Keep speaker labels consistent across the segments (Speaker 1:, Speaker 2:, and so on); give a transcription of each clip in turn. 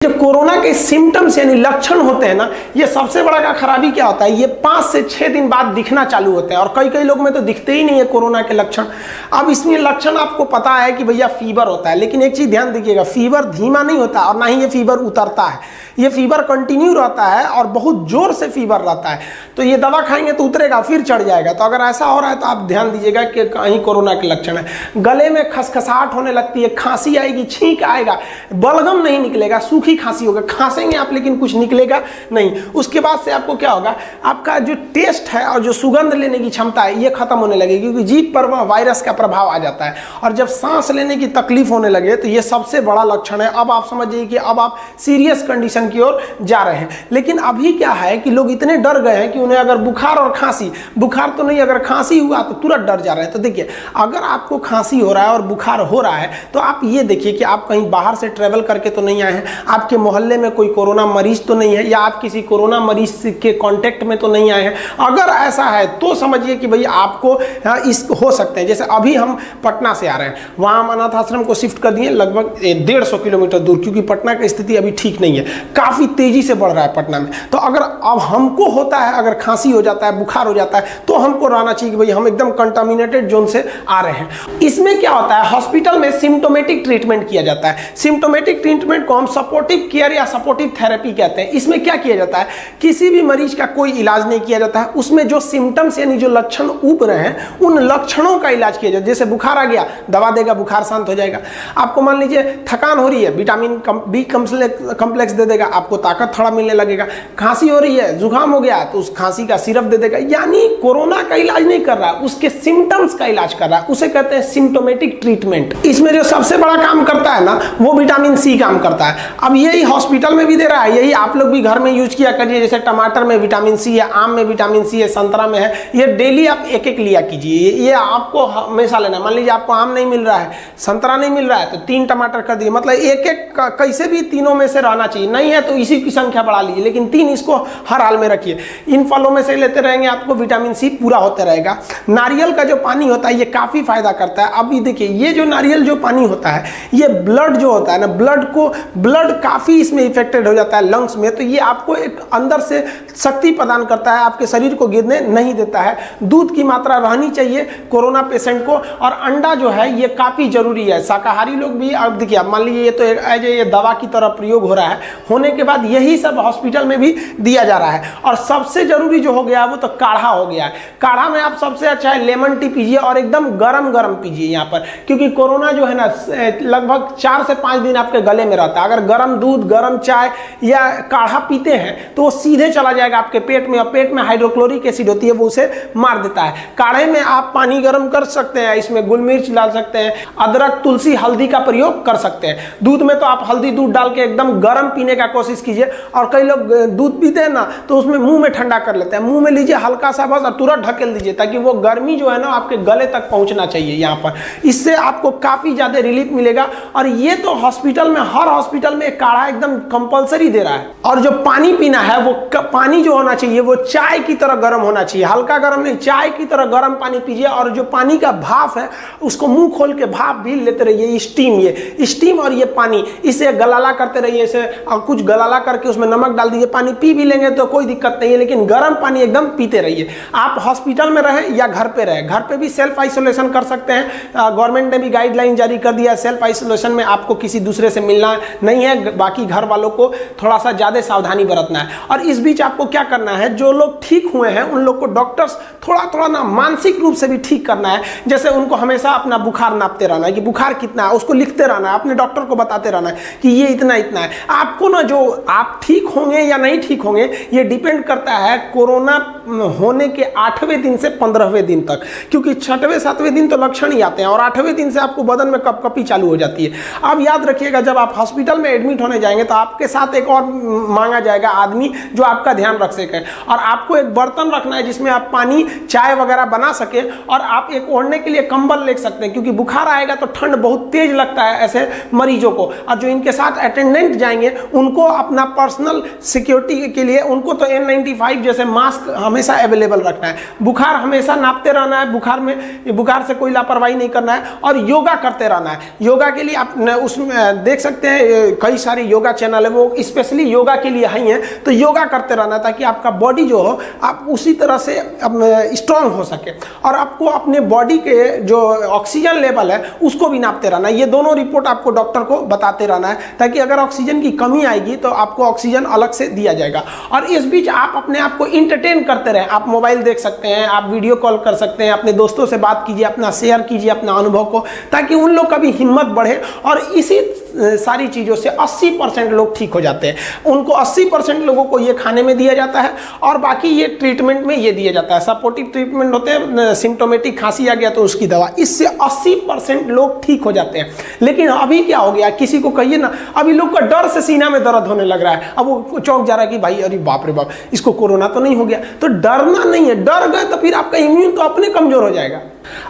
Speaker 1: जो कोरोना के सिम्टम्स यानी लक्षण होते हैं ना, ये सबसे बड़ा का खराबी क्या होता है, ये 5 से 6 दिन बाद दिखना चालू होते हैं और कई कई लोग में तो दिखते ही नहीं है कोरोना के लक्षण। अब इसमें लक्षण आपको पता है कि भैया फीवर होता है, लेकिन एक चीज ध्यान दीजिएगा, फीवर धीमा नहीं होता और ना ही ये फीवर उतरता है, ये फीवर कंटिन्यू रहता है और बहुत जोर से फीवर रहता है। तो ये दवा खाएंगे तो उतरेगा फिर चढ़ जाएगा। तो अगर ऐसा हो रहा है तो आप ध्यान दीजिएगा कि कहीं कोरोना के लक्षण है। गले में खसखसाहट होने लगती है, खांसी आएगी, छींक आएगा, बलगम नहीं निकलेगा, सूखी खांसी होगा, खांसेंगे आप लेकिन कुछ निकलेगा नहीं। उसके बाद से आपको क्या होगा, आपका जो टेस्ट है और जो सुगंध लेने की क्षमता है ये खत्म होने लगेगी, क्योंकि जीभ पर वायरस का प्रभाव आ जाता है। और जब सांस लेने की तकलीफ होने लगे तो ये सबसे बड़ा लक्षण है। अब आप समझिए कि अब आप सीरियस कंडीशन की ओर जा रहे हैं। लेकिन अभी क्या है कि लोग इतने डर गए हैं कि उन्हें अगर बुखार और खांसी, बुखार तो नहीं, अगर खांसी हुआ तो तुरंत डर जा रहे हैं। तो देखिए, अगर आपको खांसी हो रहा है और बुखार हो रहा है तो आप ये देखिए कि आप कहीं बाहर से ट्रेवल करके तो नहीं आए हैं, आपके मोहल्ले में कोई कोरोना मरीज तो नहीं है, या आप किसी कोरोना मरीज के कांटेक्ट में तो नहीं आए हैं। अगर ऐसा है तो समझिए कि भाई आपको इस हो सकते हैं। जैसे अभी हम पटना से आ रहे हैं, वहाँ हम अनाथ आश्रम को शिफ्ट कर दिए लगभग 150 किलोमीटर दूर, क्योंकि पटना की स्थिति अभी ठीक नहीं है, काफ़ी तेजी से बढ़ रहा है पटना में। तो अगर अब हमको होता है, अगर खांसी हो जाता है, बुखार हो जाता है, तो हमको रहना चाहिए कि भाई हम एकदम कंटामिनेटेड जोन से आ रहे हैं। इसमें क्या होता है, हॉस्पिटल में सिम्टोमेटिक ट्रीटमेंट किया जाता है। सिम्टोमेटिक ट्रीटमेंट को हम सपोर्टिव केयर या सपोर्टिव थेरेपी कहते हैं। इसमें क्या किया जाता है, किसी भी मरीज का कोई इलाज नहीं किया जाता है, उसमें जो सिम्टम्स यानी जो लक्षण उभ रहे हैं उन लक्षणों का इलाज किया जाता है। जैसे बुखार आ गया, दवा देगा, बुखार शांत हो जाएगा। आपको मान लीजिए थकान हो रही है, विटामिन बी कम्प्लेक्स दे देगा, आपको ताकत थोड़ा मिलने लगेगा। खांसी हो रही है, जुकाम हो गया तो उस खांसी का सिरप दे देगा। यानी कोरोना का इलाज नहीं कर रहा, उसके सिम्टम्स का इलाज कर रहा है, उसे कहते हैं सिम्टोमेटिक ट्रीटमेंट। इसमें जो सबसे बड़ा काम करता है ना, वो विटामिन सी काम करता है। अब यही हॉस्पिटल में भी दे रहा है, यही आप लोग भी घर में यूज किया करिए। जैसे टमाटर में विटामिन सी है, आम में विटामिन सी है, संतरा में है, ये डेली आप एक एक लिया कीजिए। ये आपको हमेशा लेना। मान लीजिए आपको आम नहीं मिल रहा है, संतरा नहीं मिल रहा है, तो 3 टमाटर कर दिए, मतलब एक एक कैसे भी तीनों में से रहना चाहिए। नहीं है तो इसी की संख्या बढ़ा लीजिए, लेकिन 3 इसको हर हाल में रखिए। इन फलों में से लेते रहेंगे, आपको विटामिन सी पूरा होता रहेगा। नारियल का जो पानी होता है ये काफी फायदा करता है। अभी देखिए, ये जो नारियल जो पानी होता है, ये ब्लड जो होता है ना, ब्लड काफी इसमें इफेक्टेड हो जाता है लंग्स में, तो ये आपको एक अंदर से शक्ति प्रदान करता है, आपके शरीर को गिरने नहीं देता है। दूध की मात्रा रहनी चाहिए कोरोना पेशेंट को, और अंडा जो है ये काफी जरूरी है। शाकाहारी लोग भी, अब देखिए, मान लीजिए ये तो एज ये दवा की तरह प्रयोग हो रहा है, होने के बाद यही सब हॉस्पिटल में भी दिया जा रहा है। और सबसे जरूरी जो हो गया वो तो काढ़ा हो गया है। काढ़ा में आप सबसे अच्छा है लेमन टी पीजिए, और एकदम गरम गरम पीजिए यहाँ पर, क्योंकि कोरोना जो है ना लगभग 4 से 5 दिन आपके गले में रहता है। अगर गर्म दूध, गर्म चाय या काढ़ा पीते हैं तो वो सीधे चला जाएगा आपके पेट में, और पेट में हाइड्रोक्लोरिक एसिड होती है, वो उसे मार देता है। काढ़े में आप पानी गर्म कर सकते हैं, इसमें गुल मिर्च डाल सकते हैं, अदरक, तुलसी, हल्दी का प्रयोग कर सकते हैं। दूध में तो आप हल्दी दूध डाल के एकदम गर्म पीने का कोशिश कीजिए। और कई लोग दूध पीते हैं ना तो उसमें मुंह में ठंडा कर लेते हैं, मुंह में लीजिए हल्का सा बस और तुरंत ढकेल दीजिए, ताकि वो गर्मी जो है ना आपके गले तक पहुंचना चाहिए यहाँ पर। इससे आपको काफी ज्यादा रिलीफ मिलेगा। और ये तो हॉस्पिटल में, हर हॉस्पिटल में काढ़ा एकदम कंपलसरी दे रहा है। और जो पानी पीना है, वो पानी जो होना चाहिए वो चाय की तरह गर्म होना चाहिए, हल्का गर्म नहीं, चाय की तरह गर्म पानी पीजिए। और जो पानी का भाप है उसको मुंह खोल के भाप भी लेते रहिए। स्टीम और ये पानी, इसे गलाला करते रहिए, इसे कुछ गलाला करके उसमें नमक डाल दीजिए, पानी पी भी लेंगे तो कोई दिक्कत नहीं है, लेकिन गर्म पानी एकदम पीते रहिए। आप हॉस्पिटल में रहे या घर पे रहे, घर पे भी सेल्फ आइसोलेशन कर सकते हैं। गवर्नमेंट ने भी गाइडलाइन जारी कर दिया है, सेल्फ आइसोलेशन में आपको किसी दूसरे से मिलना नहीं है, बाकी घर वालों को थोड़ा सा ज्यादा सावधानी बरतना है। और इस बीच आपको क्या करना है, जो लोग ठीक हुए हैं उन लोग को डॉक्टर्स थोड़ा ना मानसिक रूप से भी ठीक करना है। जैसे उनको हमेशा अपना बुखार नापते रहना है कि बुखार कितना है, उसको लिखते रहना है, अपने डॉक्टर को बताते रहना है कि ये इतना है। आपको ना, जो आप ठीक होंगे या नहीं ठीक होंगे ये डिपेंड करता है कोरोना होने के 8वें दिन से 15वें दिन तक, क्योंकि 6वें 7वें दिन तो लक्षण ही आते हैं और 8वें दिन से आपको बदन में कपकपी चालू हो जाती है। अब याद रखिएगा, जब आप हॉस्पिटल में एडमिट होने जाएंगे तो आपके साथ एक और मांगा जाएगा आदमी जो आपका ध्यान रख सके, और आपको एक बर्तन रखना है जिसमें आप पानी, चाय वगैरह बना सके, और आप एक ओढ़ने के लिए कंबल ले सकते हैं, क्योंकि बुखार आएगा तो ठंड बहुत तेज लगता है ऐसे मरीजों को। और जो इनके साथ अटेंडेंट जाएंगे उनको उनको अपना पर्सनल सिक्योरिटी के लिए उनको तो N95 जैसे मास्क हमेशा अवेलेबल रखना है, बुखार हमेशा नापते रहना है, बुखार से कोई लापरवाही नहीं करना है, और योगा करते रहना है। योगा के लिए आप उसमें देख सकते हैं कई सारे योगा चैनल है, वो स्पेशली योगा के लिए ही हैं, तो योगा करते रहना ताकि आपका बॉडी जो हो आप उसी तरह से स्ट्रांग हो सके। और आपको अपने बॉडी के जो ऑक्सीजन लेवल है उसको भी नापते रहना है। ये दोनों रिपोर्ट आपको डॉक्टर को बताते रहना है, ताकि अगर ऑक्सीजन की कमी आएगी तो आपको ऑक्सीजन अलग से दिया जाएगा। और इस बीच आप अपने आप को इंटरटेन करते रहें, आप मोबाइल देख सकते हैं, आप वीडियो कॉल कर सकते हैं, अपने दोस्तों से बात कीजिए, अपना शेयर कीजिए अपना अनुभव को, ताकि उन लोग का भी हिम्मत बढ़े। और इसी सारी चीज़ों से 80% लोग ठीक हो जाते हैं। उनको 80% लोगों को ये खाने में दिया जाता है, और बाकी ये ट्रीटमेंट में ये दिया जाता है। सपोर्टिव ट्रीटमेंट होते हैं, सिम्टोमेटिक खांसी आ गया तो उसकी दवा, इससे 80% लोग ठीक हो जाते हैं। लेकिन अभी क्या हो गया, किसी को कहिए ना, अभी लोग का डर से सीना में दर्द होने लग रहा है। अब वो चौंक जा रहा है कि भाई अरे बाप रे बाप, इसको कोरोना तो नहीं हो गया। तो डरना नहीं है, डर गए तो फिर आपका इम्यून तो अपने कमजोर हो जाएगा।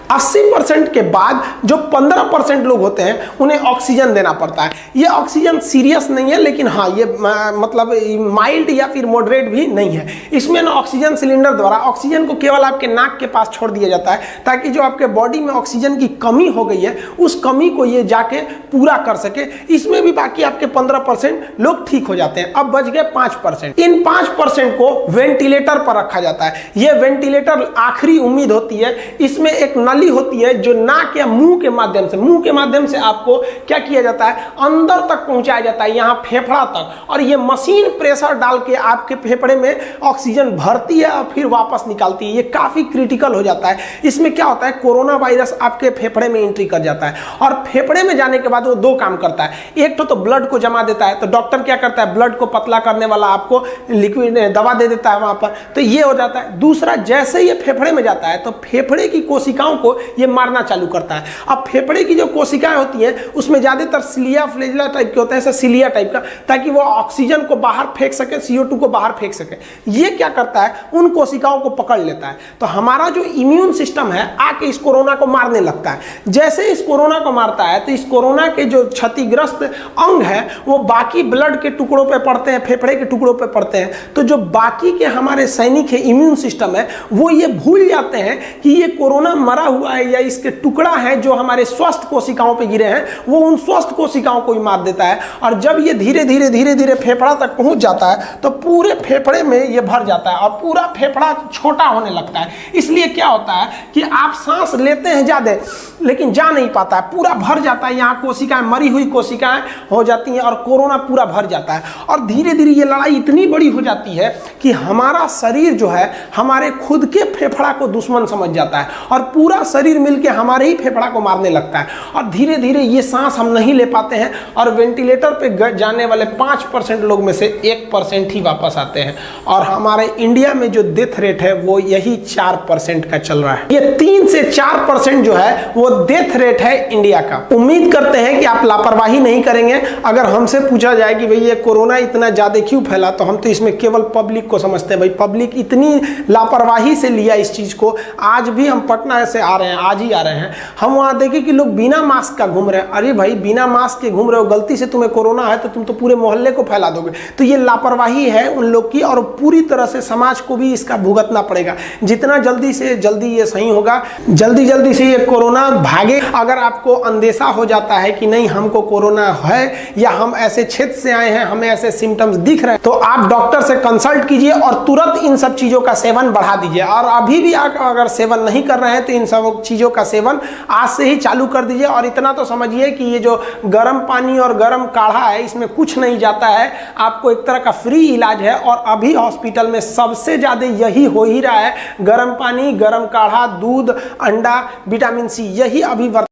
Speaker 1: 80% के बाद जो 15% लोग होते हैं उन्हें ऑक्सीजन देना पड़ता है। ये ऑक्सीजन सीरियस नहीं है, लेकिन हाँ ये मतलब माइल्ड या फिर मॉडरेट भी नहीं है। इसमें ना ऑक्सीजन सिलेंडर द्वारा ऑक्सीजन को केवल आपके नाक के पास छोड़ दिया जाता है, ताकि जो आपके बॉडी में ऑक्सीजन की कमी हो गई है उस कमी को ये जाके पूरा कर सके। इसमें भी बाकी आपके 15% लोग ठीक हो जाते हैं। अब बच गए 5%। इन 5% को वेंटिलेटर पर रखा जाता है। ये वेंटिलेटर आखिरी उम्मीद होती है। इसमें एक नली होती है जो नाक या मुंह के माध्यम से आपको क्या किया जाता है, अंदर तक पहुंचाया जाता है, यहां फेफड़ा तक। और ये मशीन प्रेशर डाल के आपके फेफड़े में ऑक्सीजन भरती है और फिर वापस निकालती है। ये काफी क्रिटिकल हो जाता है। इसमें क्या होता है, कोरोना वायरस आपके फेफड़े में एंट्री कर जाता है, और फेफड़े में जाने के बाद वो दो काम करता है। एक तो ब्लड को जमा देता है, तो डॉक्टर क्या करता है, ब्लड को पतला करने वाला आपको लिक्विड दवा दे देता है वहां पर, तो ये हो जाता है। दूसरा, जैसे ये फेफड़े में जाता है तो फेफड़े की कोशिकाओं को ये मारना चालू करता है। अब फेफड़े की जो कोशिकाएं होती हैं उसमें ज्यादातर सिलिया फ्लैजिला टाइप के होते हैं, ऐसा सिलिया टाइप का, ताकि वो ऑक्सीजन को बाहर फेंक सके, CO2 को बाहर फेंक सके। ये क्या करता है, उन कोशिकाओं को पकड़ लेता है। तो हमारा जो इम्यून सिस्टम है आके इस कोरोना को मारने लगता है। जैसे इस कोरोना को मारता है तो इस कोरोना के जो क्षतिग्रस्त अंग है वो बाकी ब्लड के टुकड़ों पे पड़ते हैं, फेफड़े के टुकड़ों पे पड़ते हैं। तो जो बाकी के हमारे सैनिक है, इम्यून सिस्टम है, वो ये भूल जाते हैं कि ये कोरोना मरा हुआ है या इसके टुकड़ा है जो हमारे स्वस्थ कोशिकाओं पे गिरे हैं, वो उन स्वस्थ कोशिकाओं को ही मार देता है। और जब ये धीरे धीरे फेफड़ा तक पहुंच जाता है तो पूरे फेफड़े में ये भर जाता है और पूरा फेफड़ा छोटा होने लगता है। इसलिए क्या होता है कि आप सांस लेते हैं ज्यादा लेकिन जा नहीं पाता है, पूरा भर जाता है। यहाँ कोशिकाएं, मरी हुई कोशिकाएं हो जाती हैं और कोरोना पूरा भर जाता है। और धीरे धीरे ये लड़ाई इतनी बड़ी हो जाती है कि हमारा शरीर जो है हमारे खुद के फेफड़ा को दुश्मन समझ जाता है और पूरा शरीर मिलके हमारे ही फेफड़ा को मारने लगता है। और धीरे धीरे ये सांस हम नहीं ले पाते हैं और वेंटिलेटर पे जाने वाले 5% लोग में से 1% ही वापस आते हैं। और हमारे इंडिया में जो डेथ रेट है वो यही 4% का चल रहा है। ये 3 से 4% जो है वो डेथ रेट है इंडिया का। उम्मीद करते हैं कि आप लापरवाही नहीं करेंगे। अगर हमसे पूछा जाए कि भाई ये कोरोना इतना ज्यादा क्यों फैला, तो हम तो इसमें केवल पब्लिक को समझते हैं। भाई पब्लिक इतनी लापरवाही से लिया इस चीज को। आज भी हम पटना से आ रहे हैं, आज ही आ रहे हैं, हम वहां देखे कि लोग बिना मास्क का घूम रहे हैं। अरे भाई बिना मास्क के घूम रहे हो, गलती से तुम्हें कोरोना है तो तुम तो पूरे मोहल्ले को फैला दोगे। तो ये लापरवाही है उन लोग की और पूरी तरह से समाज को भी इसका भुगतना पड़ेगा। जितना जल्दी से जल्दी ये सही होगा, जल्दी से ये कोरोना भागे। अगर आपको अंदेशा हो जाता है कि नहीं हमको कोरोना है या हम ऐसे क्षेत्र से आए हैं, हमें ऐसे सिम्टम्स दिख रहे हैं, तो आप डॉक्टर से कंसल्ट कीजिए और तुरंत इन सब चीजों का सेवन बढ़ा दीजिए। और अभी भी आप अगर सेवन नहीं कर रहे हैं तो इन सब चीजों का सेवन आज से ही चालू कर दीजिए। और इतना तो समझिए कि ये जो गर्म पानी और गर्म काढ़ा है इसमें कुछ नहीं जाता है, आपको एक तरह का फ्री इलाज है। और अभी हॉस्पिटल में सबसे ज्यादा यही हो ही रहा है, गर्म पानी, गर्म काढ़ा, दूध, अंडा, विटामिन C, यही अभी